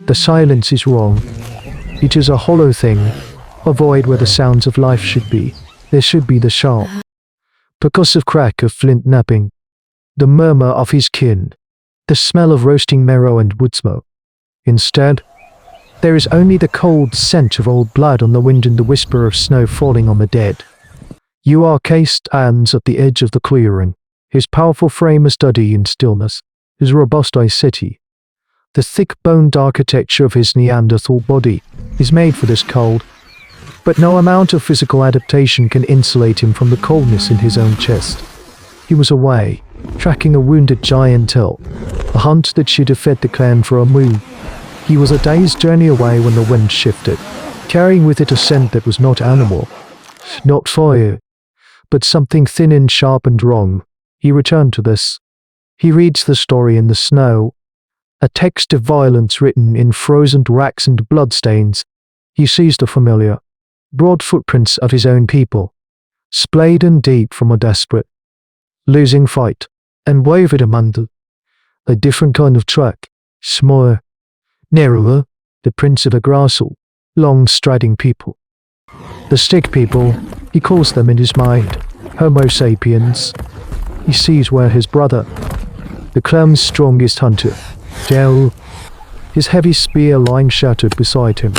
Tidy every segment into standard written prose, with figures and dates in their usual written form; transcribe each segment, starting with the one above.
The silence is wrong. It is a hollow thing, a void where the sounds of life should be. There should be the sharp percussive crack of flint napping, the murmur of his kin, the smell of roasting marrow and wood smoke. Instead, there is only the cold scent of old blood on the wind and the whisper of snow falling on the dead. You are cased hands at the edge of the clearing, his powerful frame a study in stillness, his robust eye city. The thick-boned architecture of his Neanderthal body is made for this cold, but no amount of physical adaptation can insulate him from the coldness in his own chest. He was away, tracking a wounded giant-tail, a hunt that should have fed the clan for a moon. He was a day's journey away when the wind shifted, carrying with it a scent that was not animal, not fire, but something thin and sharp and wrong. He returned to this. He reads the story in the snow, a text of violence written in frozen cracks and bloodstains. He sees the familiar, broad footprints of his own people, splayed and deep from a desperate, losing fight, and wavered among a different kind of track, smaller, narrower, the prints of a glacial, long-striding people. The stick people, he calls them in his mind, Homo sapiens. He sees where his brother, the clan's strongest hunter, Del, his heavy spear lying shattered beside him,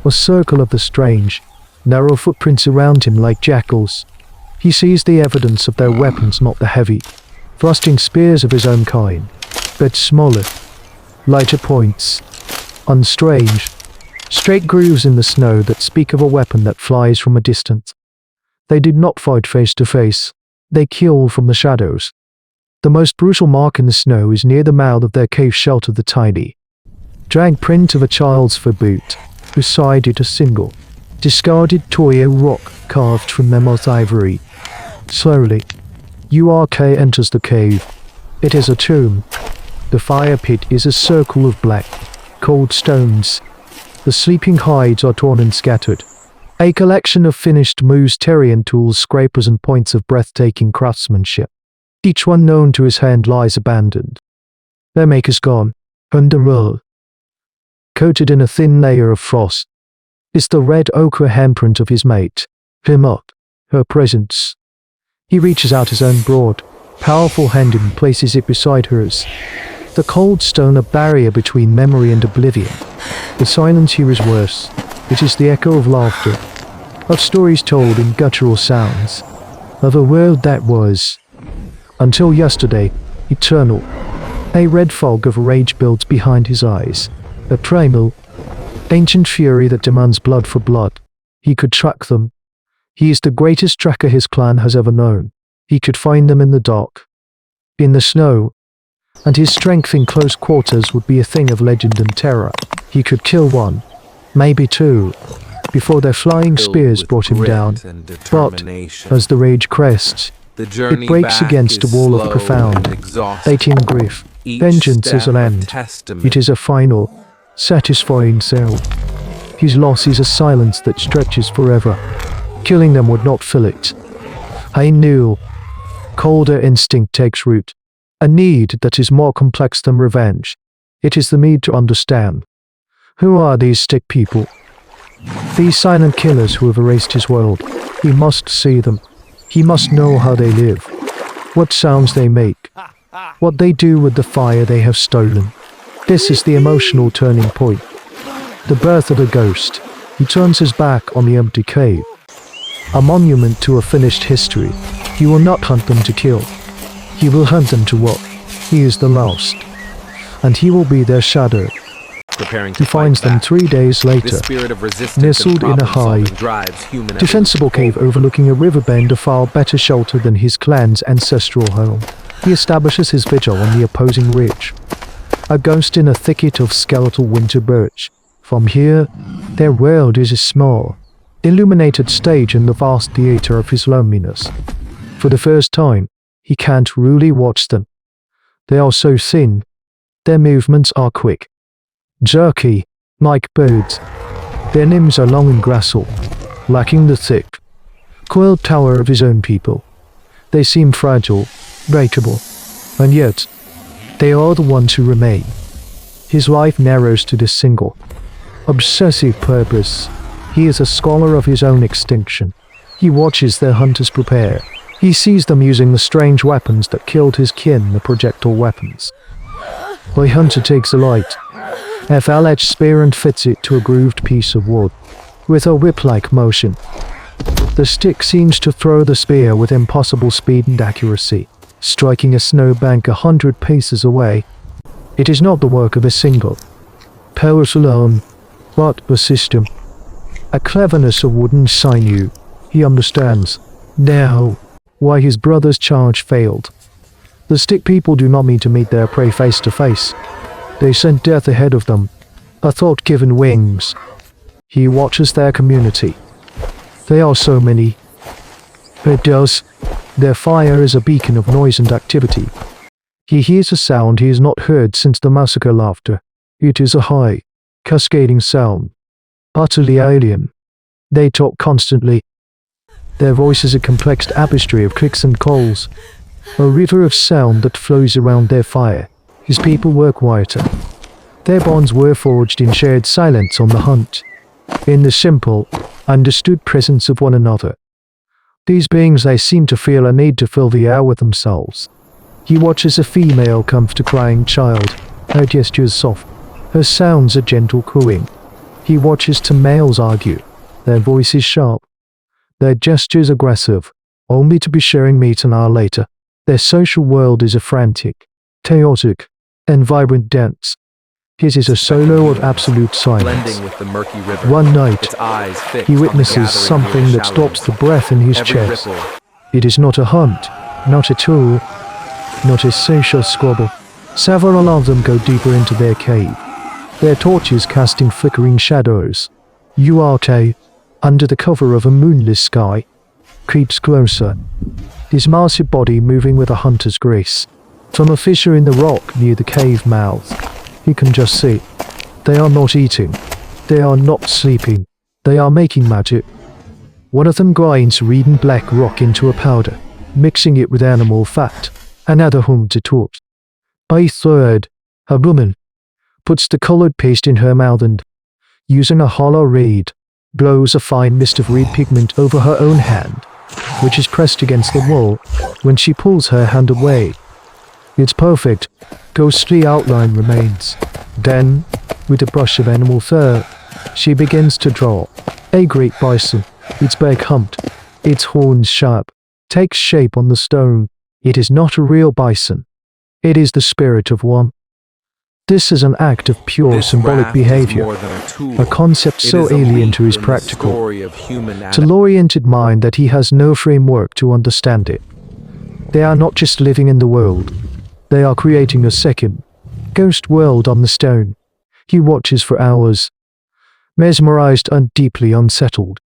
a circle of the strange, narrow footprints around him like jackals. He sees the evidence of their weapons, not the heavy, thrusting spears of his own kind, but smaller, lighter points, unstrange, straight grooves in the snow that speak of a weapon that flies from a distance. They did not fight face to face, they kill from the shadows. The most brutal mark in the snow is near the mouth of their cave shelter, the tiny, drag print of a child's foot boot. Beside it a single, discarded toy rock carved from mammoth ivory. Slowly, URK enters the cave. It is a tomb. The fire pit is a circle of black, cold stones. The sleeping hides are torn and scattered. A collection of finished Mousterian tools, scrapers and points of breathtaking craftsmanship. Each one known to his hand lies abandoned. Their maker's gone, under coated in a thin layer of frost, is the red ochre handprint of his mate, her mark, her presence. He reaches out his own broad, powerful hand and places it beside hers. The cold stone a barrier between memory and oblivion. The silence here is worse. It is the echo of laughter, of stories told in guttural sounds, of a world that was, until yesterday, eternal. A red fog of rage builds behind his eyes, a primal, ancient fury that demands blood for blood. He could track them. He is the greatest tracker his clan has ever known. He could find them in the dark, in the snow, and his strength in close quarters would be a thing of legend and terror. He could kill one, maybe two, before their flying spears brought him down. But, as the rage crests, it breaks against a wall of profound, dating grief. Vengeance is an end. It is a final, satisfying sound. His loss is a silence that stretches forever. Killing them would not fill it. I knew. Colder instinct takes root. A need that is more complex than revenge. It is the need to understand. Who are these stick people? These silent killers who have erased his world. He must see them. He must know how they live, what sounds they make, what they do with the fire they have stolen. This is the emotional turning point, the birth of a ghost. He turns his back on the empty cave, a monument to a finished history. He will not hunt them to kill. He will hunt them to watch. He is the last, and he will be their shadow. He finds them 3 days later, nestled in a high, defensible cave overlooking a river bend, a far better shelter than his clan's ancestral home. He establishes his vigil on the opposing ridge, a ghost in a thicket of skeletal winter birch. From here, their world is a small, illuminated stage in the vast theater of his loneliness. For the first time, he can't really watch them. They are so thin, their movements are quick, jerky, like birds. Their limbs are long and gracile, lacking the thick, coiled tower of his own people. They seem fragile, breakable, and yet, they are the ones who remain. His life narrows to this single, obsessive purpose. He is a scholar of his own extinction. He watches their hunters prepare. He sees them using the strange weapons that killed his kin, the projectile weapons. The hunter takes a light, FLH spear and fits it to a grooved piece of wood, with a whip-like motion. The stick seems to throw the spear with impossible speed and accuracy, striking a snowbank 100 paces away. It is not the work of a single person alone, but a system. A cleverness of wooden sinew. He understands now why his brother's charge failed. The stick people do not mean to meet their prey face to face. They send death ahead of them, a thought given wings. He watches their community. They are so many. It does. Their fire is a beacon of noise and activity. He hears a sound he has not heard since the massacre laughter. It is a high, cascading sound. Utterly alien. They talk constantly. Their voice is a complex tapestry of clicks and calls. A river of sound that flows around their fire. His people were quieter. Their bonds were forged in shared silence on the hunt, in the simple, understood presence of one another. These beings, they seem to feel a need to fill the air with themselves. He watches a female comfort a crying child, her gestures soft, her sounds a gentle cooing. He watches two males argue, their voices sharp, their gestures aggressive, only to be sharing meat an hour later. Their social world is a frantic, chaotic, and vibrant dance. His is a solo of absolute silence. With the murky river, one night, he witnesses something that stops the breath in his chest. It is not a hunt, not a tool, not a social squabble. Several of them go deeper into their cave, their torches casting flickering shadows. Uarte, under the cover of a moonless sky, creeps closer, his massive body moving with a hunter's grace. From a fissure in the rock near the cave mouth, he can just see. They are not eating. They are not sleeping. They are making magic. One of them grinds red and black rock into a powder, mixing it with animal fat. Another holds it out. By third, a woman puts the colored paste in her mouth and, using a hollow reed, blows a fine mist of red pigment over her own hand, which is pressed against the wall when she pulls her hand away. Its perfect, ghostly outline remains. Then, with a brush of animal fur, she begins to draw. A great bison, its back humped, its horns sharp, takes shape on the stone. It is not a real bison. It is the spirit of one. This is an act of pure symbolic behavior, a concept so alien to his practical, to the-oriented mind that he has no framework to understand it. They are not just living in the world. They are creating a second, ghost world on the stone. He watches for hours, mesmerized and deeply unsettled.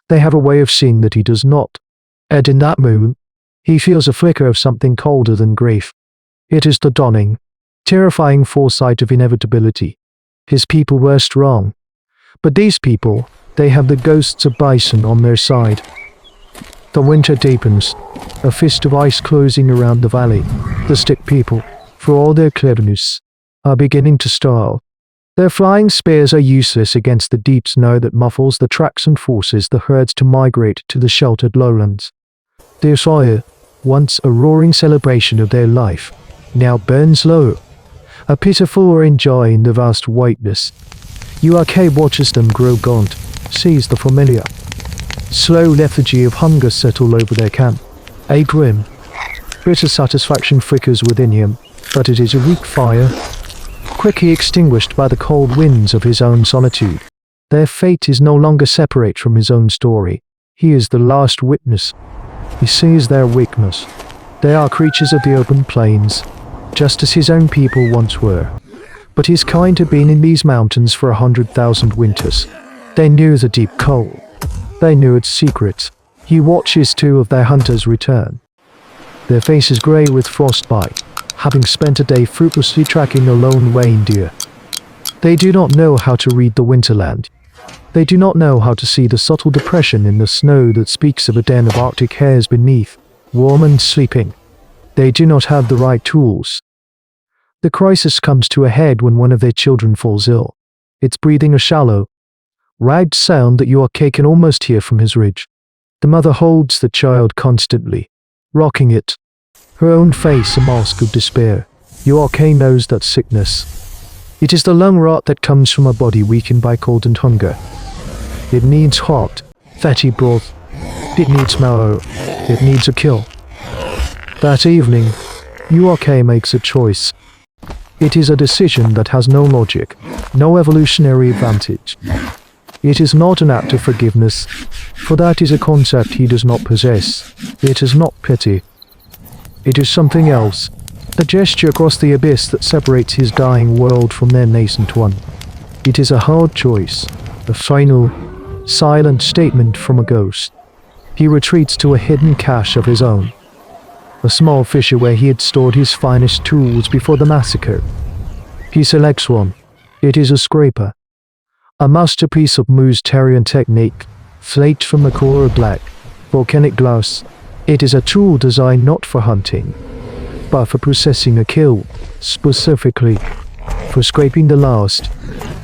They have a way of seeing that he does not. And in that moment, he feels a flicker of something colder than grief. It is the dawning, terrifying foresight of inevitability. His people were strong. But these people, they have the ghosts of bison on their side. The winter deepens, a fist of ice closing around the valley. The stick people, for all their cleverness, are beginning to starve. Their flying spears are useless against the deep snow that muffles the tracks and forces the herds to migrate to the sheltered lowlands. Their fire, once a roaring celebration of their life, now burns low, a pitiful orange joy in the vast whiteness. URK watches them grow gaunt, sees the familiar. Slow lethargy of hunger settle over their camp. A grim, bitter satisfaction flickers within him, but it is a weak fire, quickly extinguished by the cold winds of his own solitude. Their fate is no longer separate from his own story. He is the last witness. He sees their weakness. They are creatures of the open plains, just as his own people once were. But his kind had been in these mountains for 100,000 winters. They knew the deep cold. They knew its secrets. He watches two of their hunters return. Their faces grey with frostbite, having spent a day fruitlessly tracking a lone reindeer. They do not know how to read the winterland. They do not know how to see the subtle depression in the snow that speaks of a den of Arctic hares beneath, warm and sleeping. They do not have the right tools. The crisis comes to a head when one of their children falls ill. It's breathing a shallow, ragged sound that York can almost hear from his ridge. The mother holds the child constantly, rocking it, her own face a mask of despair. York knows that sickness. It is the lung rot that comes from a body weakened by cold and hunger. It needs hot, fatty broth. It needs marrow. It needs a kill. That evening, York makes a choice. It is a decision that has no logic, no evolutionary advantage. It is not an act of forgiveness, for that is a concept he does not possess. It is not pity. It is something else, a gesture across the abyss that separates his dying world from their nascent one. It is a hard choice, a final, silent statement from a ghost. He retreats to a hidden cache of his own, a small fissure where he had stored his finest tools before the massacre. He selects one. It is a scraper, a masterpiece of Mousterian technique, flaked from the core of black, volcanic glass. It is a tool designed not for hunting, but for processing a kill, specifically for scraping the last,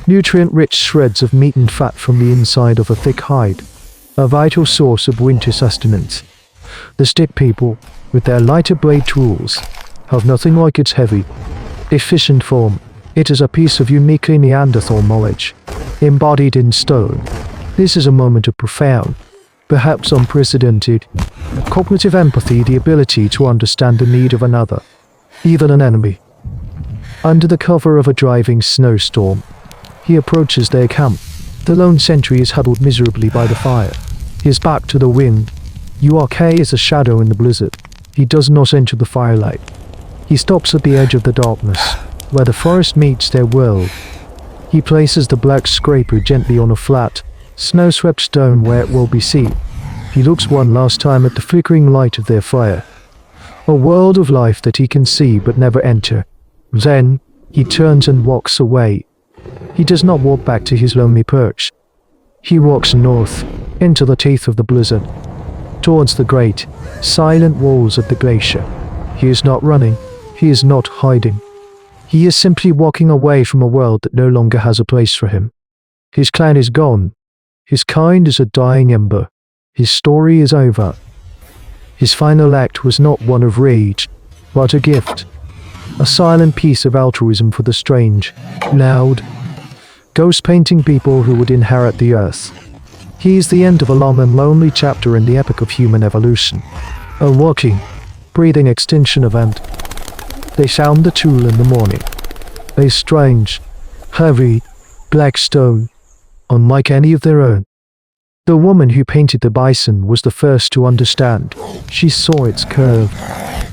nutrient-rich shreds of meat and fat from the inside of a thick hide, a vital source of winter sustenance. The stick people, with their lighter blade tools, have nothing like its heavy, efficient form. It is a piece of uniquely Neanderthal knowledge, embodied in stone. This is a moment of profound, perhaps unprecedented, cognitive empathy, the ability to understand the need of another, even an enemy. Under the cover of a driving snowstorm, he approaches their camp. The lone sentry is huddled miserably by the fire, his back to the wind. York is a shadow in the blizzard. He does not enter the firelight. He stops at the edge of the darkness, where the forest meets their world. He places the black scraper gently on a flat, snow-swept stone where it will be seen. He looks one last time at the flickering light of their fire, a world of life that he can see but never enter. Then, he turns and walks away. He does not walk back to his lonely perch. He walks north, into the teeth of the blizzard, towards the great, silent walls of the glacier. He is not running. He is not hiding. He is simply walking away from a world that no longer has a place for him. His clan is gone. His kind is a dying ember. His story is over. His final act was not one of rage, but a gift. A silent piece of altruism for the strange, loud, ghost-painting people who would inherit the earth. He is the end of a long and lonely chapter in the epic of human evolution. A walking, breathing extinction event. They found the tool in the morning. A strange, heavy, black stone, unlike any of their own. The woman who painted the bison was the first to understand. She saw its curved,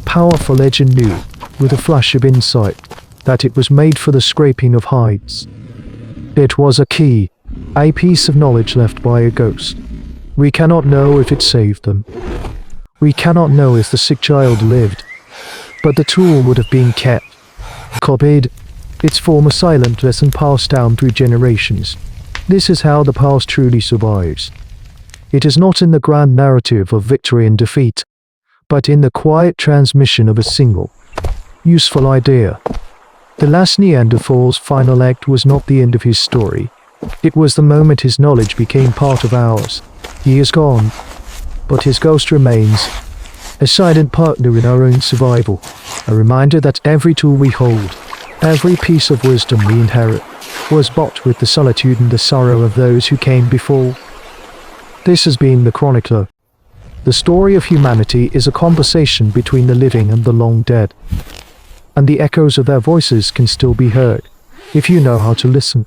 powerful edge and knew, with a flash of insight, that it was made for the scraping of hides. It was a key, a piece of knowledge left by a ghost. We cannot know if it saved them. We cannot know if the sick child lived. But the tool would have been kept, copied, its form a silent lesson passed down through generations. This is how the past truly survives. It is not in the grand narrative of victory and defeat, but in the quiet transmission of a single, useful idea. The last Neanderthal's final act was not the end of his story. It was the moment his knowledge became part of ours. He is gone, but his ghost remains, a silent partner in our own survival, a reminder that every tool we hold, every piece of wisdom we inherit, was bought with the solitude and the sorrow of those who came before. This has been The Chronicler. The story of humanity is a conversation between the living and the long dead, and the echoes of their voices can still be heard, if you know how to listen.